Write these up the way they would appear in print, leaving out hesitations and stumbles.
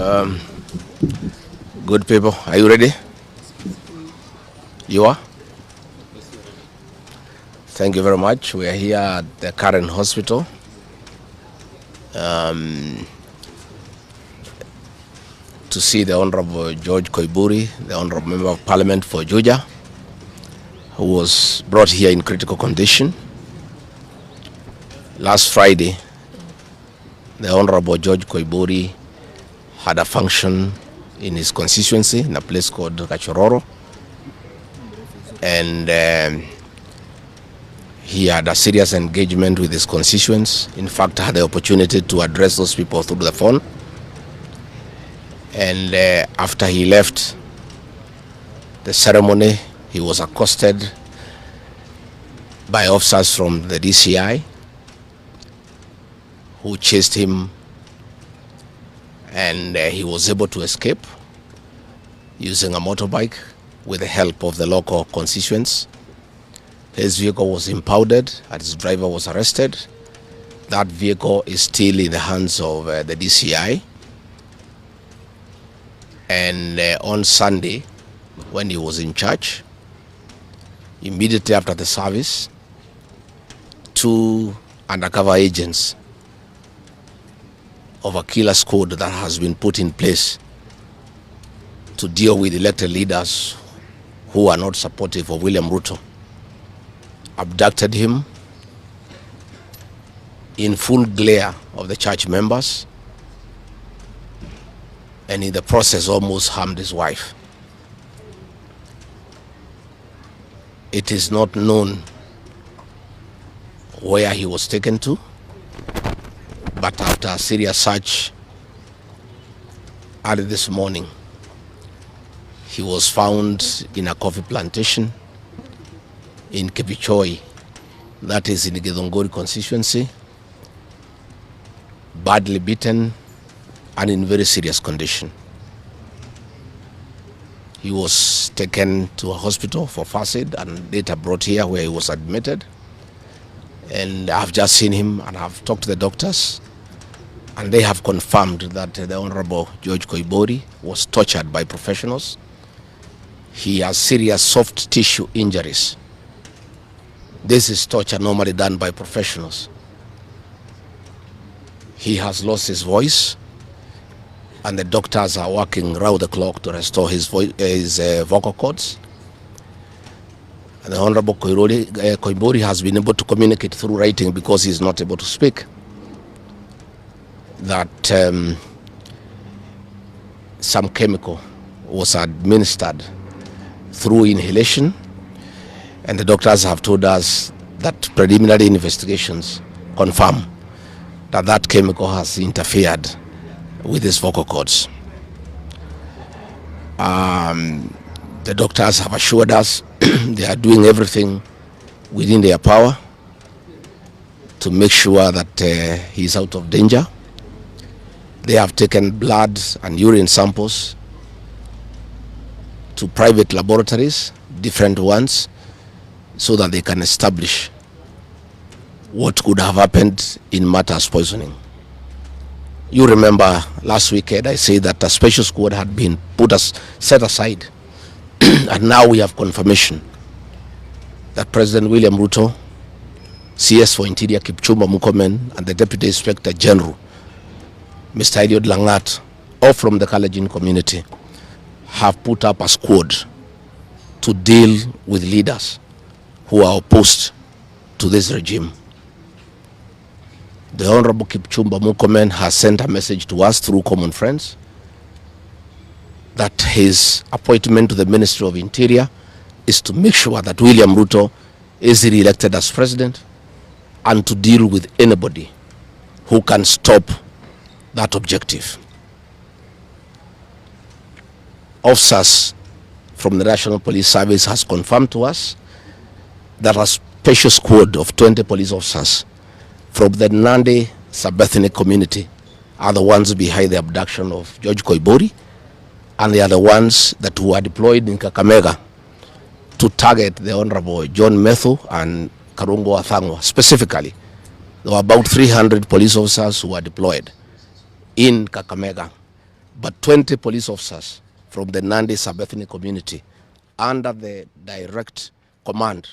Um, Good people, are you ready? You are? Thank you very much. We are here at the current hospital. To see the Honorable George Koimburi, the Honorable Member of Parliament for Juja, who was brought here in critical condition. Last Friday, the Honorable George Koimburi had a function in his constituency in a place called Gachagua, and he had a serious engagement with his constituents. In fact, I had the opportunity to address those people through the phone. And after he left the ceremony, he was accosted by officers from the DCI who chased him, and he was able to escape using a motorbike with the help of the local constituents. His vehicle was impounded and his driver was arrested. That vehicle is still in the hands of the DCI. And on Sunday, when he was in church, immediately after the service, 2 undercover agents of a killer squad that has been put in place to deal with elected leaders who are not supportive of William Ruto abducted him in full glare of the church members, and in the process almost harmed his wife. It is not known where he was taken to, but after a serious search early this morning, he was found in a coffee plantation in Kipichoi, that is in the Githunguri constituency, badly beaten and in very serious condition. He was taken to a hospital for first aid and later brought here where he was admitted. And I've just seen him and I've talked to the doctors, and they have confirmed that the Honorable George Koimburi was tortured by professionals. He has serious soft tissue injuries. This is torture normally done by professionals. He has lost his voice, and the doctors are working round the clock to restore his vocal cords. And the Honorable Koimburi has been able to communicate through writing because he's not able to speak. That some chemical was administered through inhalation, and the doctors have told us that preliminary investigations confirm that that chemical has interfered with his vocal cords. The doctors have assured us they are doing everything within their power to make sure that he's out of danger. They have taken blood and urine samples to private laboratories, different ones, so that they can establish what could have happened in matters poisoning. You remember last weekend I said that a special squad had been set aside, and now we have confirmation that President William Ruto, CS for Interior Kipchumba Murkomen, and the Deputy Inspector General, Mr. Eliud Langat, all from the Kalenjin community, have put up a squad to deal with leaders who are opposed to this regime. The Honorable Kipchumba Murkomen has sent a message to us through common friends that his appointment to the Ministry of Interior is to make sure that William Ruto is re-elected as president and to deal with anybody who can stop that objective. Officers from the National Police Service has confirmed to us that a special squad of 20 police officers from the Nandi sub-ethnic community are the ones behind the abduction of George Koimburi, and they are the ones that were deployed in Kakamega to target the Honorable John Methu and Karungo Athangwa specifically. There were about 300 police officers who were deployed in Kakamega but 20 police officers from the Nandi sub-ethnic community under the direct command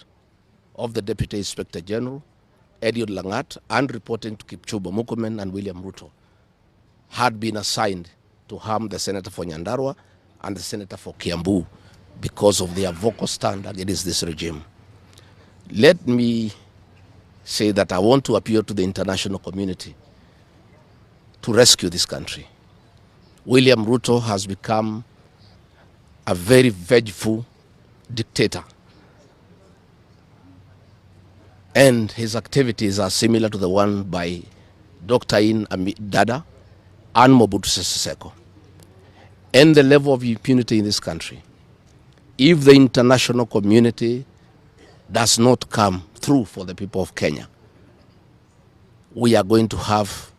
of the Deputy Inspector General, Eliud Langat, and reporting to Kipchumba Murkomen and William Ruto, had been assigned to harm the senator for Nyandarua and the senator for Kiambu because of their vocal stand against this regime. Let me say that I want to appeal to the international community to rescue this country. William Ruto has become a very vengeful dictator, and his activities are similar to the one by Dr. Dada and Mobutu Sese Seko. And the level of impunity in this country, if the international community does not come through for the people of Kenya, we are going to have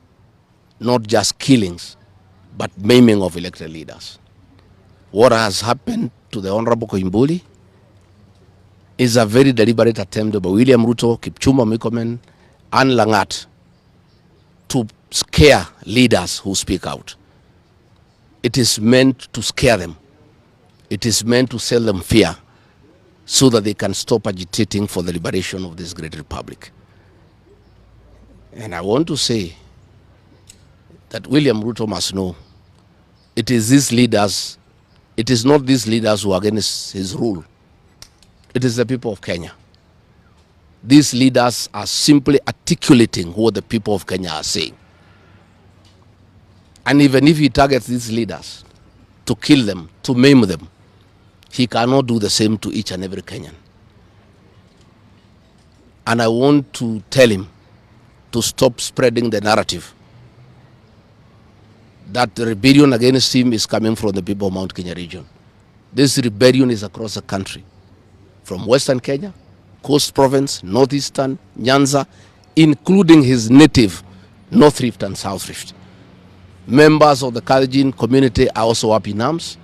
not just killings, but maiming of elected leaders. What has happened to the Honorable Koimburi is a very deliberate attempt by William Ruto, Kipchumba Murkomen, and Langat to scare leaders who speak out. It is meant to scare them. It is meant to sell them fear so that they can stop agitating for the liberation of this great republic. And I want to say that William Ruto must know it is these leaders, it is not these leaders who are against his rule. It is the people of Kenya. These leaders are simply articulating what the people of Kenya are saying. And even if he targets these leaders to kill them, to maim them, he cannot do the same to each and every Kenyan. And I want to tell him to stop spreading the narrative that the rebellion against him is coming from the people of Mount Kenya region. This rebellion is across the country, from Western Kenya, Coast Province, Northeastern, Nyanza, including his native North Rift and South Rift. Members of the Kalenjin community are also up in arms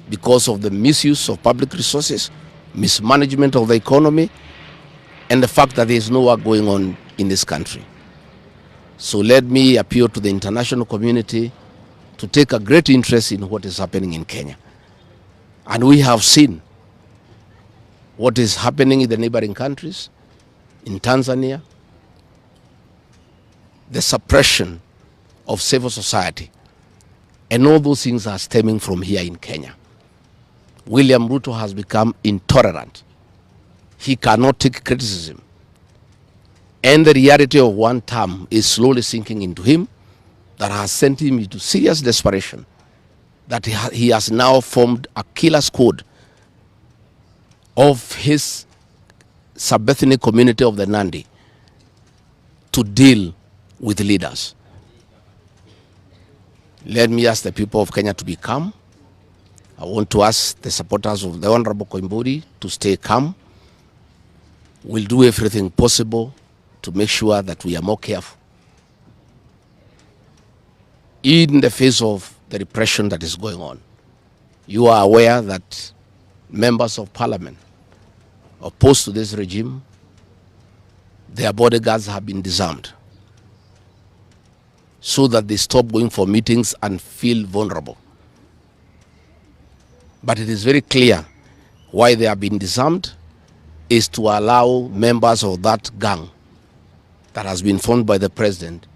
because of the misuse of public resources, mismanagement of the economy, and the fact that there is no work going on in this country. So let me appeal to the international community to take a great interest in what is happening in Kenya. And we have seen what is happening in the neighboring countries, in Tanzania, the suppression of civil society, and all those things are stemming from here in Kenya. William Ruto has become intolerant. He cannot take criticism. And the reality of one term is slowly sinking into him, that has sent him into serious desperation, that he has now formed a killer squad of his sub-ethnic community of the Nandi to deal with leaders. Let me ask the people of Kenya to be calm. I want to ask the supporters of the Honorable Koimburi to stay calm. We'll do everything possible to make sure that we are more careful in the face of the repression that is going on. You are aware that members of parliament opposed to this regime, their bodyguards have been disarmed so that they stop going for meetings and feel vulnerable. But it is very clear why they have been disarmed is to allow members of that gang that has been formed by the president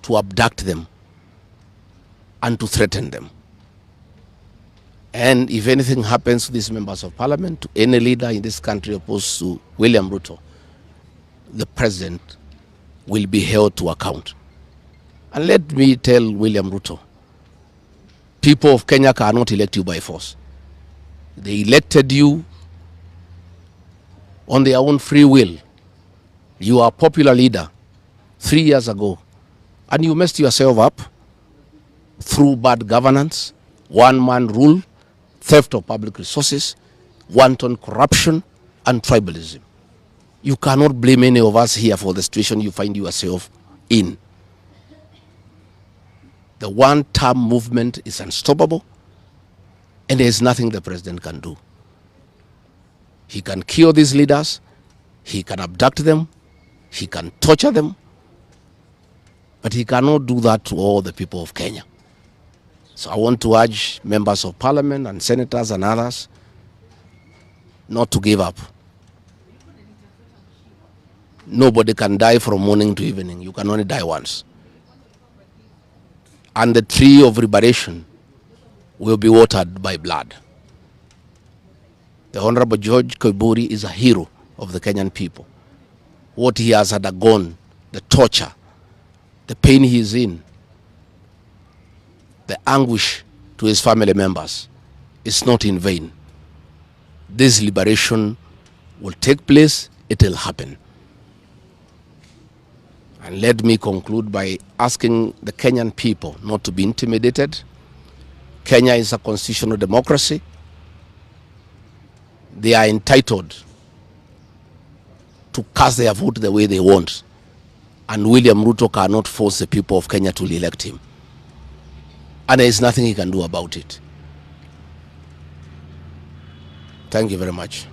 to abduct them and to threaten them. And if anything happens to these members of parliament, to any leader in this country opposed to William Ruto, the president will be held to account. And let me tell William Ruto, people of Kenya cannot elect you by force. They elected you on their own free will. You are a popular leader 3 years ago, and you messed yourself up through bad governance, one-man rule, theft of public resources, wanton corruption, and tribalism. You cannot blame any of us here for the situation you find yourself in. The one-term movement is unstoppable, and there is nothing the president can do. He can kill these leaders, he can abduct them, he can torture them, but he cannot do that to all the people of Kenya. So I want to urge members of parliament and senators and others not to give up. Nobody can die from morning to evening. You can only die once. And the tree of liberation will be watered by blood. The Honorable George Koimburi is a hero of the Kenyan people. What he has undergone, the torture, the pain he is in, the anguish to his family members is not in vain. This liberation will take place, it will happen. And let me conclude by asking the Kenyan people not to be intimidated. Kenya is a constitutional democracy. They are entitled to cast their vote the way they want. And William Ruto cannot force the people of Kenya to elect him. And there is nothing he can do about it. Thank you very much.